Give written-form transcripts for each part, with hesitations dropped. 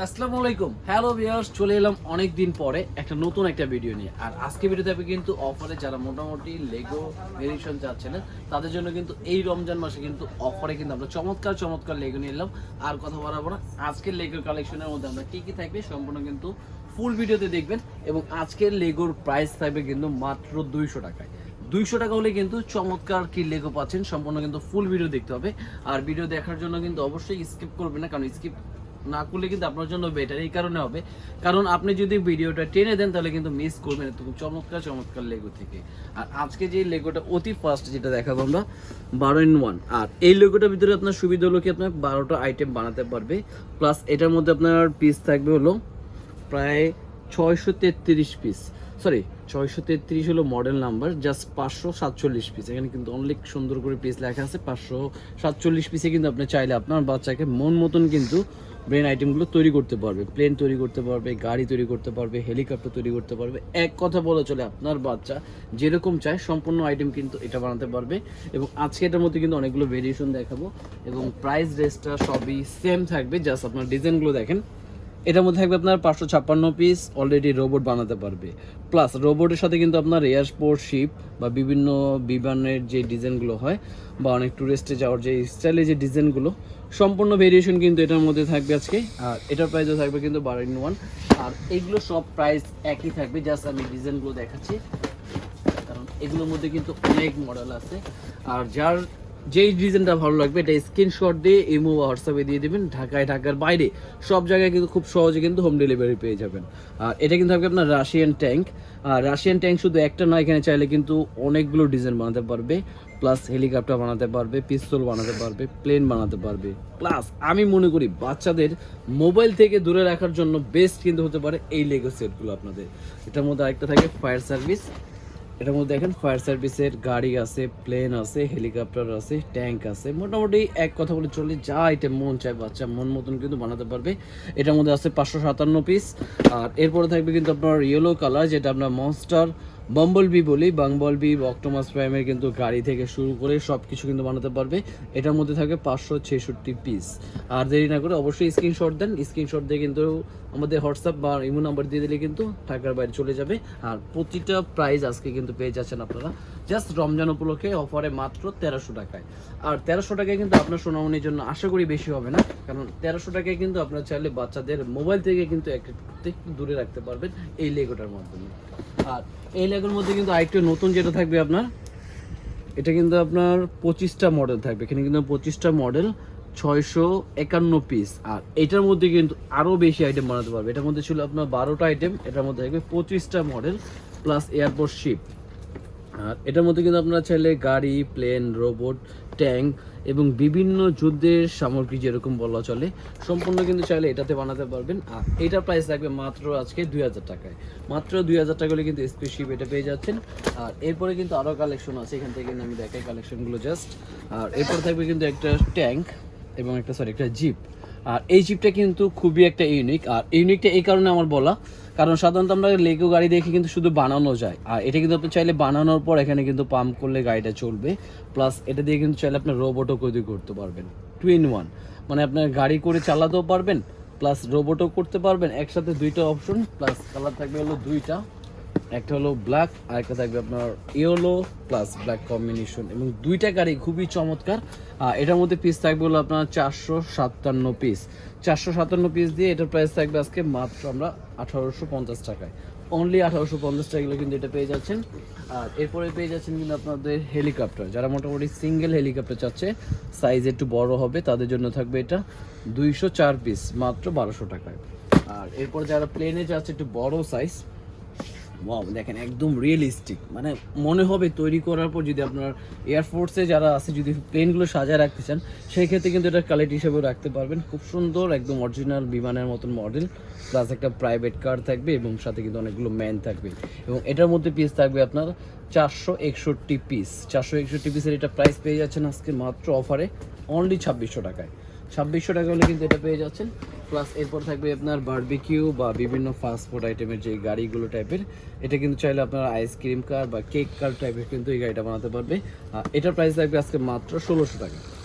আসসালামু আলাইকুম, hello viewers, চলে এলাম অনেক দিন পরে একটা নতুন একটা ভিডিও নিয়ে। আর আজকে ভিডিওতে আমি কিন্তু অফারে যারা মোটামুটি লেগো ভেরিয়েশন চাচ্ছিলেন তাদের জন্য কিন্তু এই রমজান মাসে কিন্তু অফারে কিন্তু আমরা চমৎকার চমৎকার লেগো নিয়ে এলাম। আর কথা বলাবো না, আজকের লেগোর কালেকশনের মধ্যে আমরা কি কি থাকবে সম্পূর্ণ কিন্তু ফুল ভিডিওতে দেখবেন। এবং আজকের লেগোর প্রাইস থাকবে কিন্তু মাত্র 200 টাকায়। 200 টাকা হলে কিন্তু চমৎকার কি লেগো পাচ্ছেন। সম্পূর্ণ কিন্তু ফুল ভিডিও দেখতে হবে। আর ভিডিও দেখার জন্য কিন্তু অবশ্যই স্কিপ করবেন না, কারণ স্কিপ না করলে কিন্তু আপনার জন্য বেটার এই কারণে হবে, কারণ আপনি যদি ভিডিওটা টেনে দেন তাহলে কিন্তু মিস করবেন এত চমৎকার চমৎকার লেগো থেকে। আর আজকে যে লেগোটা অতি ফার্স্ট যেটা দেখাবো আমরা 12-in-1, আর এই লেগোটার ভিতরে আপনার সুবিধা হলো কি আপনার 12টা আইটেম বানাতে পারবে, প্লাস এটার মধ্যে আপনার পিস থাকবে হলো প্রায় 633 পিস, সরি 633 হলো মডেল নাম্বার, জাস্ট 547 পিস। এখানে কিন্তু অনেক সুন্দর করে পিস লেখা আছে। 547 পিসে কিন্তু আপনি চাইলে আপনার বাচ্চাকে মন মতন কিন্তু ব্রেন আইটেমগুলো তৈরি করতে পারবে। প্লেন তৈরি করতে পারবে, গাড়ি তৈরি করতে পারবে, হেলিকপ্টার তৈরি করতে পারবে। এক কথা বলা চলে আপনার বাচ্চা যেরকম চায় সম্পূর্ণ আইটেম কিন্তু এটা বানাতে পারবে। এবং আজকে এটার মধ্যে কিন্তু অনেকগুলো ভেরিয়েশন দেখাবো এবং প্রাইস রেঞ্জটা সবই সেম থাকবে, জাস্ট আপনার ডিজাইনগুলো দেখেন। এটার মধ্যে থাকবে আপনার 556 পিস অলরেডি রোবট বানাতে পারবে, প্লাস রোবটের সাথে কিন্তু আপনার এয়ারপোর্ট শিপ বা বিভিন্ন বিমানের যে ডিজাইনগুলো হয় বা অনেক ট্যুরিস্টে যাওয়ার যে স্টাইলে যে ডিজাইনগুলো সম্পূর্ণ ভেরিয়েশন কিন্তু এটার মধ্যে থাকবে আজকে। আর এটার প্রাইসও থাকবে কিন্তু 12-in-1। আর এগুলো সব প্রাইস একই থাকবে, জাস্ট আমি ডিজাইনগুলো দেখাচ্ছি কারণ এগুলোর মধ্যে কিন্তু অনেক মডেল আছে। আর যার যেই ডিজাইনটা ভালো লাগবে এটা স্ক্রিনশট দিয়ে ইমো বা হোয়াটসঅ্যাপে দিয়ে দেবেন। ঢাকার বাইরে সব জায়গায় কিন্তু খুব সহজে কিন্তু হোম ডেলিভারি পেয়ে যাবেন। আর এটা কিন্তু থাকবে আপনার রাশিয়ান ট্যাঙ্ক। আর রাশিয়ান ট্যাঙ্ক শুধু একটা নয়, এখানে চাইলে কিন্তু অনেকগুলো ডিজাইন বানাতে পারবে, প্লাস হেলিকপ্টার বানাতে পারবে, পিস্তল বানাতে পারবে, প্লেন বানাতে পারবে। প্লাস আমি মনে করি বাচ্চাদের মোবাইল থেকে দূরে রাখার জন্য বেস্ট কিন্তু হতে পারে এই লেগো সেটগুলো আপনাদের। এটার মধ্যে আরেকটা থাকে ফায়ার সার্ভিস। এটার মধ্যে দেখেন ফায়ার সার্ভিসের গাড়ি আছে, প্লেন আছে, হেলিকপ্টার আছে, ট্যাঙ্ক আছে। মোটামুটি এক কথা বলে চলে যা আইটেম মন চায় বাচ্চা মন মতন কিন্তু বানাতে পারবে। এটার মধ্যে আছে 557 পিস। আর এরপরে থাকবে কিন্তু আপনার ইয়েলো কালার, যেটা আপনার মনস্টার বাম্বল বি বলি। বাম্বল বি অক্টোমাস প্রাইমের কিন্তু গাড়ি থেকে শুরু করে সব কিছু কিন্তু বানাতে পারবে। এটার মধ্যে থাকবে 566 পিস। আর দেরি না করে অবশ্যই স্ক্রিনশট দেন, স্ক্রিনশট দিয়ে কিন্তু আমাদের হোয়াটসঅ্যাপ বা ইমো নাম্বার দিয়ে দিলে কিন্তু ঢাকার বাইরে চলে যাবে। আর প্রতিটা প্রাইস আজকে কিন্তু পেয়ে যাচ্ছেন আপনারা জাস্ট রমজান উপলক্ষে অফারে মাত্র 1300 টাকায়। আর 1300 টাকায় কিন্তু আপনার সোনামনির জন্য আশা করি বেশি হবে না, কারণ 1300 টাকায় কিন্তু আপনারা চাইলে বাচ্চাদের মোবাইল থেকে কিন্তু একটু দূরে রাখতে পারবেন এই লেগোটার মাধ্যমে। আর এই লেগোর মধ্যে কিন্তু আরেকটু নতুন যেটা থাকবে আপনার, এটা কিন্তু আপনার 25টা মডেল থাকবে। এখানে কিন্তু 25টা মডেল, 651 পিস। আর এটার মধ্যে কিন্তু আরও বেশি আইটেম বানাতে পারবে। এটার মধ্যে ছিল আপনার 12টা আইটেম, এটার মধ্যে থাকবে 25টা মডেল প্লাস এয়ারপোর্ট শিপ। আর এটার মধ্যে কিন্তু আপনারা চাইলে গাড়ি, প্লেন, রোবট, ট্যাঙ্ক এবং বিভিন্ন যুদ্ধের সামগ্রী যেরকম বলা চলে সম্পূর্ণ কিন্তু চাইলে এটাতে বানাতে পারবেন। আর এটার প্রাইস থাকবে মাত্র আজকে 2000 টাকায়। মাত্র 2000 টাকা হলে কিন্তু স্পেশিপ এটা পেয়ে যাচ্ছেন। আর এরপরে কিন্তু আরও কালেকশন আছে, এখান থেকে কিন্তু আমি দেখাই কালেকশনগুলো জাস্ট। আর এরপর থাকবে কিন্তু একটা ট্যাঙ্ক এবং একটা জিপ। আর এই জিপটা কিন্তু খুবই একটা ইউনিক। আর ইউনিকটা এই কারণে আমার বলা, কারণ সাধারণত আমরা লেগো গাড়ি দেখে কিন্তু শুধু বানানো যায়, আর এটা কিন্তু আপনি চাইলে বানানোর পর এখানে কিন্তু পাম্প করলে গাড়িটা চলবে। প্লাস এটা দিয়ে কিন্তু চাইলে আপনার রোবটও তৈরি করতে পারবেন। 2-in-1, মানে আপনার গাড়ি করে চালাতেও পারবেন প্লাস রোবটও করতে পারবেন। একসাথে দুইটা অপশন, প্লাস কালার থাকবে হলো দুইটা, একটা হলো ব্ল্যাক আর একটা থাকবে আপনার ইয়েলো প্লাস ব্ল্যাক কম্বিনেশন। এবং দুইটা গাড়ি খুবই চমৎকার। এটার মধ্যে পিস থাকবে হলো আপনার 457 পিস। 457 পিস দিয়ে এটার প্রাইস থাকবে আজকে মাত্র আমরা 1850 টাকায়। অনলি 1850 টাকা কিন্তু এটা পেয়ে যাচ্ছেন। আর এরপরে পেয়ে যাচ্ছেন কিন্তু আপনাদের হেলিকপ্টার, যারা মোটামুটি সিঙ্গেল হেলিকপ্টার চাচ্ছে, সাইজ একটু বড় হবে, তাদের জন্য থাকবে এটা 204 পিস মাত্র 1200 টাকায়। আর এরপর যারা প্লেনে যাচ্ছে একটু বড় সাইজ, ওয়াও দেখেন একদম রিয়েলিস্টিক, মানে মনে হবে তৈরি করার পর যদি আপনার এয়ারফোর্সে যারা আছে যদি প্লেনগুলো সাজায় রাখতে চান সেই ক্ষেত্রে কিন্তু এটা কোয়ালিটি হিসেবেও রাখতে পারবেন। খুব সুন্দর একদম অরিজিনাল বিমানের মতন মডেল, প্লাস একটা প্রাইভেট কার থাকবে এবং সাথে কিন্তু অনেকগুলো ম্যান থাকবে। এবং এটার মধ্যে পিস থাকবে আপনার 461 পিস। 461 পিসের এটা প্রাইস পেয়ে যাচ্ছেন আজকে মাত্র অফারে অনলি 2600 টাকায়। 2600 টাকা হলে কিন্তু এটা পেয়ে যাচ্ছেন। প্লাস এরপর থাকবে আপনার বারবিকিউ বা বিভিন্ন ফাস্ট ফুড আইটেমের যে গাড়িগুলো টাইপের, এটা কিন্তু চাইলে আপনার আইসক্রিম কার বা কেক কার টাইপের কিন্তু এই গাড়িটা বানাতে পারবে। এটার প্রাইস থাকবে আজকে মাত্র 1600 টাকা,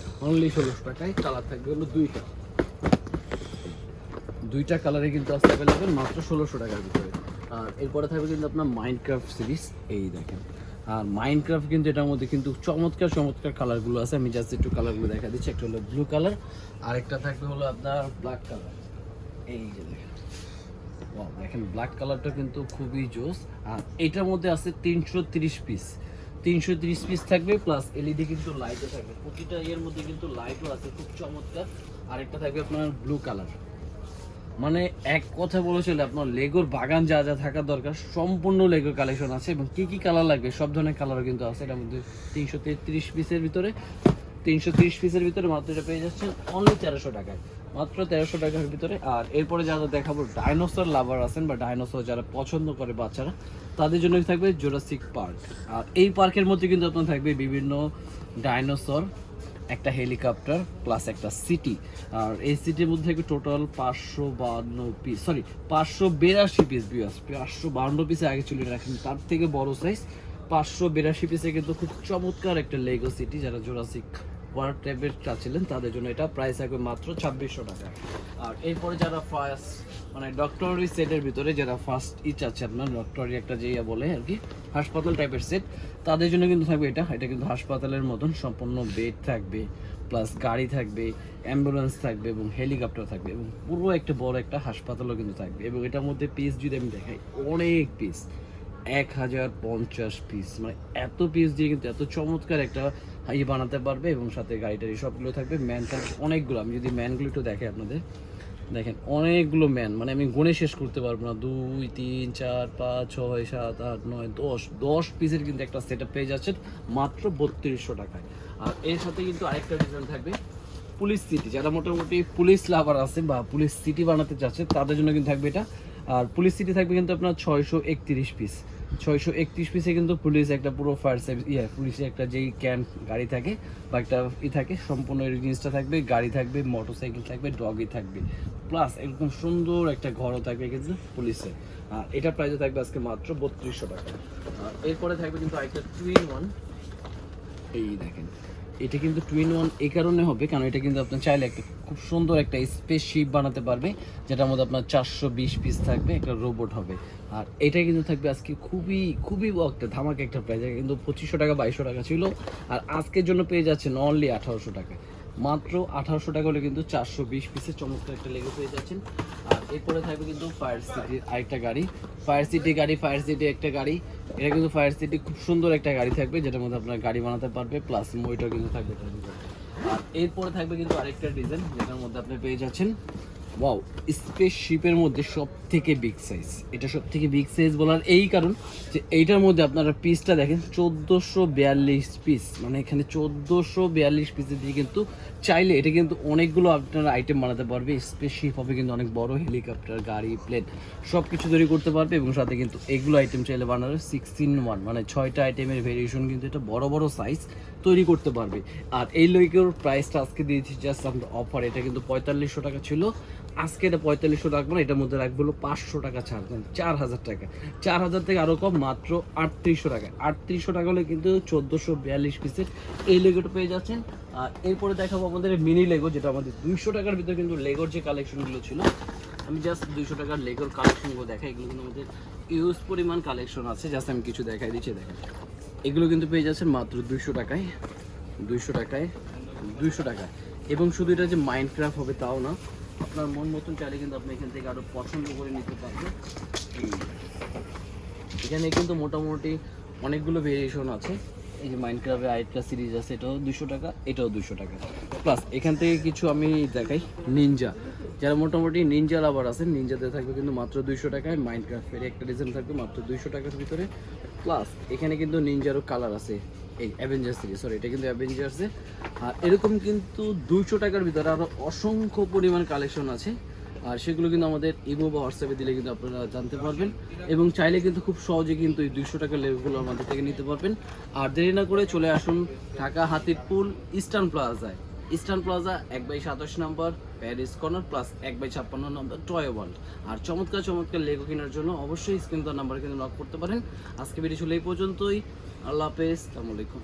অনলি 1600 টাকায়। কালার থাকবে হলো দুইটা, দুইটা কালারে কিন্তু আছে অ্যাভেলেবেল মাত্র 1600 টাকার ভিতরে। আর এরপরে থাকবে কিন্তু আপনার মাইনক্রাফট সিরিজ, এই দেখেন। আর মাইনক্রাফট কিন্তু এটার মধ্যে কিন্তু চমৎকার চমৎকার কালারগুলো আছে, আমি জাস্ট একটু কালারগুলো দেখা দিচ্ছি। একটা হলো ব্লু কালার, আর একটা থাকবে হলো আপনার ব্ল্যাক কালার, এই যে দেখেন। ওয়াও, দেখেন ব্ল্যাক কালারটা কিন্তু খুবই জোস। আর এটার মধ্যে আছে 330 পিস, 330 পিস থাকবে, প্লাস এলইডি কিন্তু লাইটও থাকবে। প্রতিটা এর মধ্যে কিন্তু লাইটও আছে খুব চমৎকার। আরেকটা থাকবে আপনার ব্লু কালার। মানে এক কথা বলে চলে আপনার লেগোর বাগান যা যা থাকার দরকার সম্পূর্ণ লেগোর কালেকশন আছে, এবং কি কি কালার লাগবে সব ধরনের কালারও কিন্তু আছে এটার মধ্যে। 333 পিসের ভিতরে, 330 পিসের ভিতরে মাত্র এটা পেয়ে যাচ্ছেন অনলি 1300 টাকায়, মাত্র 1300 টাকার ভিতরে। আর এরপরে যারা দেখাবো ডাইনোসর লাভার আছেন বা ডাইনোসর যারা পছন্দ করে বাচ্চারা, তাদের জন্য থাকবে জুরাসিক পার্ক। আর এই পার্কের মধ্যে কিন্তু আপনার থাকবে বিভিন্ন ডাইনোসর, একটা হেলিকপ্টার, প্লাস একটা সিটি। আর এই সিটির মধ্যে থাকবে টোটাল 552 পিস, সরি 582 পিস, 552 পিসে আগে চলে রাখেন, তার থেকে বড় সাইজ 582 পিসে কিন্তু খুব চমৎকার একটা লেগো সিটি। যারা জুরাসিক ওয়ার্ল্ড টাইপের চাচ্ছিলেন তাদের জন্য এটা প্রাইস থাকবে মাত্র 2600 টাকা। আর এরপরে যারা ফার্স্ট মানে ডক্টরি সেটের ভিতরে যারা ফার্স্ট চাচ্ছে আপনার ডক্টরি একটা যে বলে আর কি হাসপাতাল টাইপের সেট, তাদের জন্য কিন্তু থাকবে এটা। এটা কিন্তু হাসপাতালের মতন সম্পূর্ণ বেড থাকবে, প্লাস গাড়ি থাকবে, অ্যাম্বুলেন্স থাকবে এবং হেলিকপ্টার থাকবে, এবং পুরো একটা বড় একটা হাসপাতালও কিন্তু থাকবে। এবং এটার মধ্যে পিস যদি আমি দেখাই, অনেক পিস, 1050 পিস, মানে এত পিস দিয়ে কিন্তু এত চমৎকার একটা ইয়ে বানাতে পারবে। এবং সাথে গাড়িটারি সবগুলো থাকবে, ম্যান থাকবে অনেকগুলো। আমি যদি ম্যানগুলো একটু দেখাই আপনাদের, দেখেন অনেকগুলো ম্যান, মানে আমি গুণে শেষ করতে পারবো না। 2 3 4 5 6 7 8 9 10 পিসের কিন্তু একটা সেট আপ পেয়ে যাচ্ছেন মাত্র 3200 টাকায়। আর এর সাথে কিন্তু আরেকটা ডিজাইন থাকবে পুলিশ সিটি, যারা মোটামুটি পুলিশ লাভার আছে বা পুলিশ সিটি বানাতে চাচ্ছে তাদের জন্য কিন্তু থাকবে এটা। আর পুলিশ সিটি থাকবে কিন্তু আপনার 631 পিস, 631 পিসে কিন্তু পুলিশ একটা পুরো ফায়ার সার্ভিস পুলিশের একটা যেই ক্যান গাড়ি থাকে বা একটা থাকে, সম্পূর্ণ এই জিনিসটা থাকবে। গাড়ি থাকবে, মোটরসাইকেল থাকবে, ডগি থাকবে, প্লাস একদম সুন্দর একটা ঘরও থাকবে কিন্তু পুলিশের। আর এটা প্রাইসে থাকবে আজকে মাত্র 3200 টাকা। আর এরপরে থাকবে কিন্তু আরেকটা টুইন ওয়ান, এই দেখেন। এটা কিন্তু টুইন ওয়ান এই কারণে হবে কারণ এটা কিন্তু আপনার চাইলে একটা খুব সুন্দর একটা স্পেসশিপ বানাতে পারবে, যেটার মধ্যে আপনার 420 পিস থাকবে, একটা রোবট হবে। আর এটা কিন্তু থাকবে আজকে খুবই খুবই একটা ধামাকা একটা প্রাইস, কিন্তু 2500 টাকা 2200 টাকা ছিল, আর আজকের জন্য পেয়ে যাচ্ছেন অনলি 1800 টাকায়। মাত্র 1800 টাকা হলে কিন্তু 420 পিসের চমৎকার একটা লেগে পেয়ে যাচ্ছেন। আর এরপরে থাকবে কিন্তু ফায়ার সিটির আরেকটা গাড়ি, ফায়ার সিটি একটা গাড়ি। এটা কিন্তু ফায়ার সিটি খুব সুন্দর একটা গাড়ি থাকবে, যেটার মধ্যে আপনার গাড়ি বানাতে পারবে, প্লাস মইটাও কিন্তু থাকবে এটার ভিতরে। আর এরপরে থাকবে কিন্তু আরেকটা ডিজাইন, যেটার মধ্যে আপনি পেয়ে যাচ্ছেন ওয়াও স্পেসশিপের মধ্যে সব থেকে বিগ সাইজ। এটা সব থেকে বিগ সাইজ বলার এই কারণ যে এইটার মধ্যে আপনারা পিসটা দেখেন 1442 পিস, মানে এখানে 1442 পিসের দিয়ে কিন্তু চাইলে এটা কিন্তু অনেকগুলো আপনারা আইটেম বানাতে পারবে। স্পেসশিপ হবে কিন্তু অনেক বড়, হেলিকপ্টার, গাড়ি, প্লেন সব কিছু তৈরি করতে পারবে। এবং সাথে কিন্তু এগুলো আইটেম চাইলে বানাবে 6-in-1, মানে 6টা আইটেমের ভেরিয়েশন কিন্তু এটা বড় বড় সাইজ তৈরি করতে পারবে। আর এই লইকের প্রাইসটা আজকে দিয়েছি জাস্ট আমরা অফার, এটা কিন্তু 4500 টাকা ছিল, আজকে এটা 4500 রাখবো না, এটার মধ্যে রাখবো হলো 500 টাকা ছাড়, 4000 টাকা, 4000 থেকে আরও কম, মাত্র 3800 টাকা। 3800 টাকা হলে কিন্তু 1442 পিসের এই লেগোটা পেয়ে যাচ্ছেন। আর এরপরে দেখাবো আমাদের মিনি লেগো, যেটা আমাদের 200 টাকার ভিতরে কিন্তু লেগোর যে কালেকশনগুলো ছিল, আমি জাস্ট 200 টাকার লেগোর কালেকশনগুলো দেখাই। এগুলো কিন্তু আমাদের ইউজ পরিমাণ কালেকশন আছে, জাস্ট আমি কিছু দেখাই দিচ্ছি। দেখেন এগুলো কিন্তু পেয়ে যাচ্ছেন মাত্র 200 টাকায়, 200 টাকায়, 200 টাকায়। এবং শুধু এটা যে মাইনক্রাফট হবে তাও না, আপনার মন মতন চাইলে কিন্তু আপনি এখান থেকে আরও পছন্দ করে নিতে পারবেন। এখানে কিন্তু মোটামুটি অনেকগুলো ভেরিয়েশন আছে। এই যে মাইনক্রাফটের আরেকটা সিরিজ আছে, এটাও 200 টাকা, এটাও 200 টাকা। প্লাস এখান থেকে কিছু আমি দেখাই নিনজা, যারা মোটামুটি নিনজা লাভার আছেন, নিনজাতে থাকবে কিন্তু মাত্র 200 টাকায়। মাইনক্রাফটের একটা ডিজাইন থাকবে মাত্র 200 টাকার ভিতরে। প্লাস এখানে কিন্তু নিনজারও কালার আছে, এই অ্যাভেঞ্জার সিরিজ, সরি এটা কিন্তু অ্যাভেঞ্জার্সে। আর এরকম কিন্তু 200 টাকার ভিতরে আরও অসংখ্য পরিমাণ কালেকশন আছে। আর সেগুলো কিন্তু আমাদের ইমো বা হোয়াটসঅ্যাপে দিলে কিন্তু আপনারা জানতে পারবেন, এবং চাইলে কিন্তু খুব সহজে কিন্তু এই 200 টাকার লেভেলগুলো আমাদের থেকে নিতে পারবেন। আর দেরি না করে চলে আসুন ঢাকা হাতিরপুল ইস্টার্ন প্লাজায়, ইস্টার্ন প্লাজা 1/27 নম্বর প্যারিস কর্নার, প্লাস 1/56 নম্বর টয় ওয়ার্ল্ড। আর চমৎকার চমৎকার লেগো কেনার জন্য অবশ্যই স্ক্রিন তার নাম্বারে কিন্তু নক করতে পারেন। আজকে ভিডিও ছিল এই পর্যন্তই, আল্লাহ হাফেজ, আসসালামু আলাইকুম।